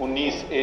19A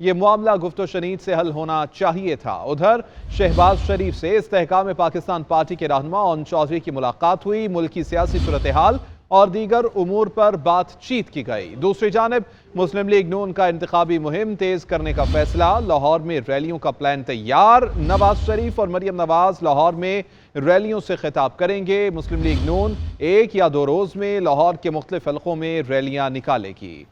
یہ معاملہ گفت و شنید سے حل ہونا چاہیے تھا۔ ادھر شہباز شریف سے استحکام پاکستان پارٹی کے رہنما اون چودھری کی ملاقات ہوئی، ملکی سیاسی صورتحال اور دیگر امور پر بات چیت کی گئی۔ دوسری جانب مسلم لیگ نون کا انتخابی مہم تیز کرنے کا فیصلہ، لاہور میں ریلیوں کا پلان تیار، نواز شریف اور مریم نواز لاہور میں ریلیوں سے خطاب کریں گے۔ مسلم لیگ نون 1 یا 2 روز میں لاہور کے مختلف حلقوں میں ریلیاں نکالے گی۔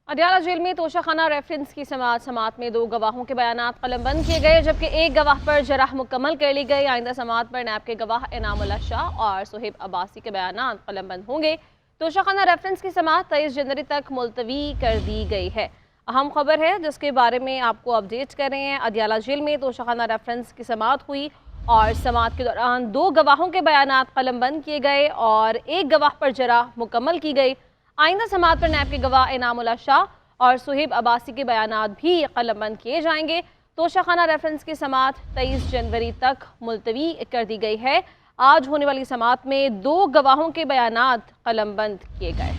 اڈیالہ جیل میں توشہ خانہ ریفرنس کی سماعت میں 2 گواہوں کے بیانات قلم بند کیے گئے، جبکہ 1 گواہ پر جرح مکمل کر لی گئی۔ آئندہ سماعت پر نیب کے گواہ انعام اللہ شاہ اور صہیب عباسی کے بیانات قلم بند ہوں گے۔ توشہ خانہ ریفرنس کی سماعت 23 جنوری تک ملتوی کر دی گئی ہے۔ اہم خبر ہے جس کے بارے میں آپ کو اپڈیٹ کر رہے ہیں۔ اڈیالہ جیل میں توشہ خانہ ریفرنس کی سماعت ہوئی اور سماعت کے دوران 2 گواہوں کے بیانات قلم بند کیے گئے اور 1 گواہ پر جرح مکمل کی گئی۔ آئندہ سماعت پر نیب کے گواہ انعام اللہ شاہ اور صہیب عباسی کے بیانات بھی قلم بند کیے جائیں گے۔ توشہ خانہ ریفرنس کی سماعت 23 جنوری تک ملتوی کر دی گئی ہے۔ آج ہونے والی سماعت میں 2 گواہوں کے بیانات قلم بند کیے گئے۔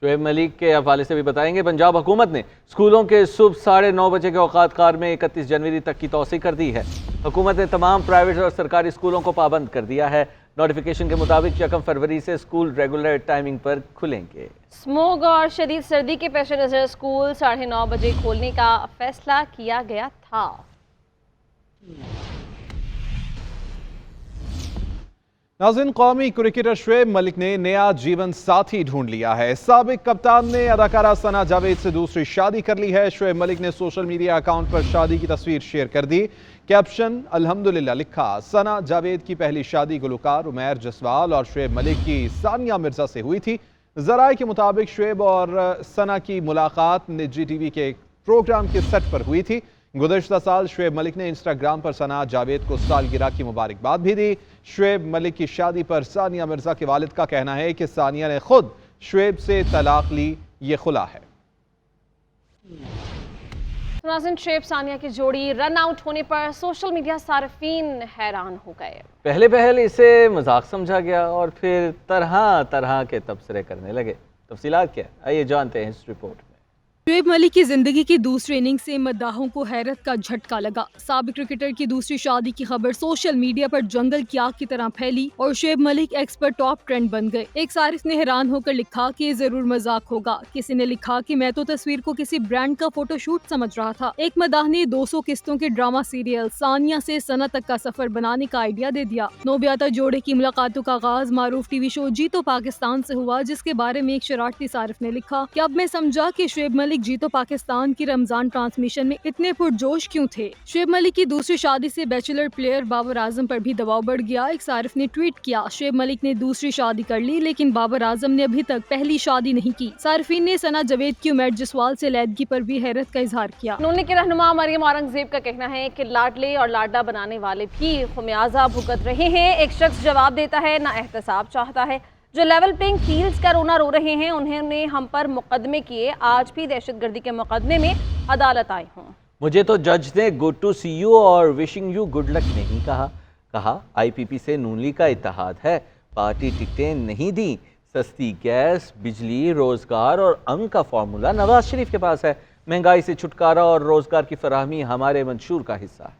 شعیب ملک کے حوالے سے بھی بتائیں گے، پنجاب حکومت نے اسکولوں کے صبح 9:30 بجے کے اوقات کار میں 31 جنوری تک کی توسیع کر دی ہے۔ حکومت نے تمام پرائیویٹ اور سرکاری اسکولوں کو پابند کر دیا ہے۔ نوٹیفیکیشن کے مطابق 1 فروری سے اسکول ریگولر ٹائمنگ پر کھلیں گے۔ اسموگ اور شدید سردی کے پیش نظر اسکول 9:30 بجے کھولنے کا فیصلہ کیا گیا تھا۔ ناظرین، قومی کرکٹر شعیب ملک نے نیا جیون ساتھی ڈھونڈ لیا ہے۔ سابق کپتان نے اداکارہ ثنا جاوید سے دوسری شادی کر لی ہے۔ شعیب ملک نے سوشل میڈیا اکاؤنٹ پر شادی کی تصویر شیئر کر دی۔ کیپشن الحمدللہ لکھا، ثنا جاوید کی پہلی شادی گلوکار عمیر جسوال اور شعیب ملک کی ثانیہ مرزا سے ہوئی تھی۔ ذرائع کے مطابق شعیب اور ثنا کی ملاقات نجی ٹی وی کے ایک پروگرام کے سیٹ پر ہوئی تھی۔ گزشتہ سال شعیب ملک نے انسٹاگرام پر ثنا جاوید کو سالگرہ کی مبارکباد بھی دی۔ شعیب ملک کی شادی پر ثانیہ مرزا کے والد کا کہنا ہے کہ ثانیہ نے خود شعیب سے طلاق لی، یہ خلا ہے۔ ناظرین، شعیب ثانیہ کی جوڑی رن آؤٹ ہونے پر سوشل میڈیا صارفین حیران ہو گئے۔ پہلے اسے مذاق سمجھا گیا اور پھر طرح کے تبصرے کرنے لگے۔ تفصیلات کیا ہے؟ آئیے جانتے ہیں اس رپورٹ میں۔ شعیب ملک کی زندگی کی دوسری اننگ سے مداحوں کو حیرت کا جھٹکا لگا۔ سابق کرکٹر کی دوسری شادی کی خبر سوشل میڈیا پر جنگل کی آگ کی طرح پھیلی اور شعیب ملک ایکس پر ٹاپ ٹرینڈ بن گئے۔ ایک صارف نے حیران ہو کر لکھا کہ یہ ضرور مذاق ہوگا۔ کسی نے لکھا کہ میں تو تصویر کو کسی برانڈ کا فوٹو شوٹ سمجھ رہا تھا۔ ایک مداح نے 200 قسطوں کے ڈرامہ سیریل ثانیہ سے ثنا تک کا سفر بنانے کا آئیڈیا دے دیا۔ نوبیاتا جوڑے کی ملاقاتوں کا آغاز معروف ٹی وی شو جیتو پاکستان سے ہوا، جس کے بارے میں ایک شرارتی صارف نے لکھا کہ اب میں سمجھا کہ شعیب ملک جیتو پاکستان کی رمضان ٹرانسمیشن میں اتنے پرجوش کیوں تھے۔ شعیب ملک کی دوسری شادی سے بیچلر پلیئر بابر اعظم پر بھی دباؤ بڑھ گیا۔ ایک صارف نے ٹویٹ کیا، شعیب ملک نے دوسری شادی کر لی لیکن بابر اعظم نے ابھی تک پہلی شادی نہیں کی۔ صارفین نے ثنا جاوید کی عمیر جسوال سے علیحدگی پر بھی حیرت کا اظہار کیا۔ نون لیگ کے رہنما مریم اورنگزیب کا کہنا ہے کہ لاڈلے اور لاڈلا بنانے والے بھی خمیازہ بھگت رہے ہیں۔ ایک شخص جواب دیتا ہے نہ احتساب چاہتا ہے۔ جو لیول پلینگ فیلڈز کا رونا رو رہے ہیں انہوں نے ہم پر مقدمے کیے، آج بھی دہشت گردی کے مقدمے میں عدالت آئے ہوں۔ مجھے تو جج نے گڈ ٹو سی یو اور وشنگ یو گڈ لک نہیں کہا آئی پی پی سے نون لیگ کا اتحاد ہے، پارٹی ٹکٹیں نہیں دیں، سستی گیس، بجلی، روزگار اور امن کا فارمولا نواز شریف کے پاس ہے، مہنگائی سے چھٹکارا اور روزگار کی فراہمی ہمارے منشور کا حصہ ہے۔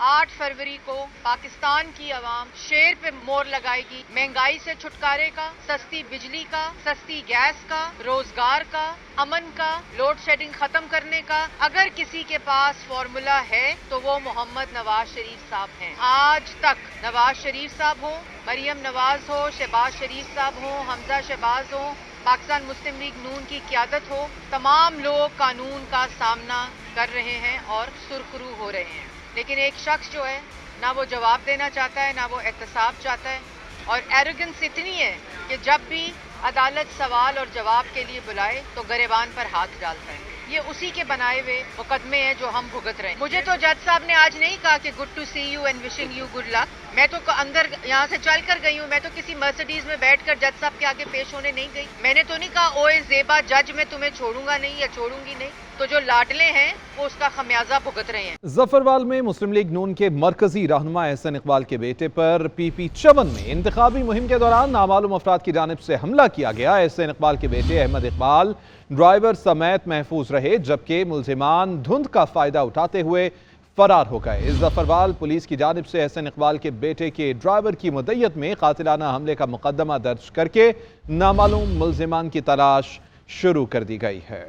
8 فروری کو پاکستان کی عوام شیر پہ مور لگائے گی، مہنگائی سے چھٹکارے کا، سستی بجلی کا، سستی گیس کا، روزگار کا، امن کا، لوڈ شیڈنگ ختم کرنے کا۔ اگر کسی کے پاس فارمولا ہے تو وہ محمد نواز شریف صاحب ہیں۔ آج تک نواز شریف صاحب ہوں، مریم نواز ہو، شہباز شریف صاحب ہوں، حمزہ شہباز ہوں، پاکستان مسلم لیگ نون کی قیادت ہو، تمام لوگ قانون کا سامنا کر رہے ہیں اور سرخرو ہو رہے ہیں، لیکن ایک شخص جو ہے نہ وہ جواب دینا چاہتا ہے، نہ وہ احتساب چاہتا ہے، اور ایروگنس اتنی ہے کہ جب بھی عدالت سوال اور جواب کے لیے بلائے تو گریبان پر ہاتھ ڈالتا ہے۔ یہ اسی کے بنائے ہوئے مقدمے ہیں جو ہم بھگت رہے ہیں۔ مجھے تو جج صاحب نے آج نہیں کہا کہ good to see you and wishing you good luck, میں تو اندر یہاں سے چل کر گئی ہوں، میں تو کسی مرسڈیز میں بیٹھ کر جج صاحب کے آگے پیش ہونے نہیں گئی. میں نے تو نہیں کہا اوے زیبا جج میں تمہیں چھوڑوں گا نہیں یا چھوڑوں گی نہیں. تو جو لاڈلے ہیں وہ اس کا خمیازہ بھگت رہے ہیں. ظفروال میں مسلم لیگ نون کے مرکزی رہنما احسن اقبال کے بیٹے پر پی پی 54 میں انتخابی مہم کے دوران نامعلوم افراد کی جانب سے حملہ کیا گیا. احسن اقبال کے بیٹے احمد اقبال ڈرائیور سمیت محفوظ رہے، جبکہ ملزمان دھند کا فائدہ اٹھاتے ہوئے فرار ہو گئے. ظفروال پولیس کی جانب سے احسن اقبال کے بیٹے کے ڈرائیور کی مدعیت میں قاتلانہ حملے کا مقدمہ درج کر کے نامعلوم ملزمان کی تلاش شروع کر دی گئی ہے.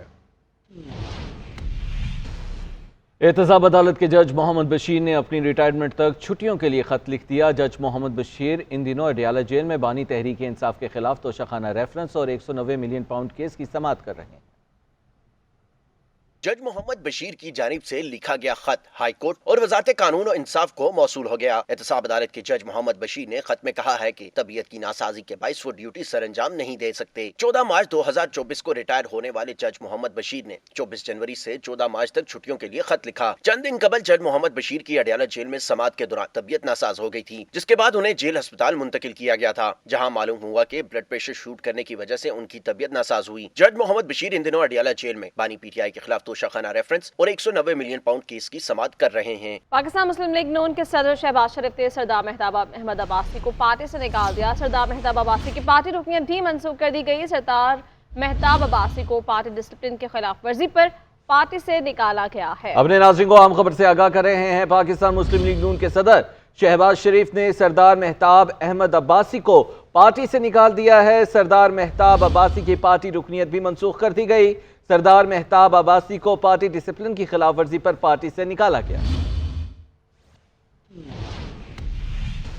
احتساب عدالت کے جج محمد بشیر نے اپنی ریٹائرمنٹ تک چھٹیوں کے لیے خط لکھ دیا. جج محمد بشیر ان دنوں اڈیالہ جیل میں بانی تحریک انصاف کے خلاف توشیخانہ ریفرنس اور 190 ملین پاؤنڈ کیس کی سماعت کر رہے ہیں. جج محمد بشیر کی جانب سے لکھا گیا خط ہائی کورٹ اور وزارت قانون و انصاف کو موصول ہو گیا. احتساب عدالت کے جج محمد بشیر نے خط میں کہا ہے کہ طبیعت کی ناسازی کے باعث وہ ڈیوٹی سر انجام نہیں دے سکتے. 14 مارچ 2024 کو ریٹائر ہونے والے جج محمد بشیر نے 24 جنوری سے 14 مارچ تک چھٹیوں کے لیے خط لکھا. چند دن قبل جج محمد بشیر کی اڈیالہ جیل میں سماعت کے دوران طبیعت ناساز ہو گئی تھی، جس کے بعد انہیں جیل ہسپتال منتقل کیا گیا تھا، جہاں معلوم ہوا کہ بلڈ پریشر شوٹ کرنے کی وجہ سے ان کی طبیعت ناساز ہوئی. جج محمد بشیر ان دنوں اڈیالہ جیل میں بانی پی ٹی آئی کے خلاف توشیخانہ ریفرنس اور 190 ملین پاؤنڈ کیس کی سماعت کر رہے ہیں. پاکستان مسلم لیگ نون کے صدر شہباز شریف نے سردار مہتاب احمد عباسی کو پارٹی سے نکال دیا. سردار مہتاب عباسی کی پارٹی رکنیت بھی منسوخ کر دی گئی. سردار مہتاب عباسی کو پارٹی ڈسپلن کے خلاف ورزی پر پارٹی سے نکالا گیا ہے. اپنے ناظرین کو عام خبر سے آگاہ کر رہے ہیں. پاکستان مسلم لیگ نون کے صدر شہباز شریف نے سردار مہتاب احمد عباسی کو پارٹی سے نکال دیا ہے. سردار مہتاب عباسی کی پارٹی رکنیت بھی منسوخ کر دی گئی. سردار مہتاب عباسی کو پارٹی ڈسپلن کی خلاف ورزی پر پارٹی سے نکالا گیا.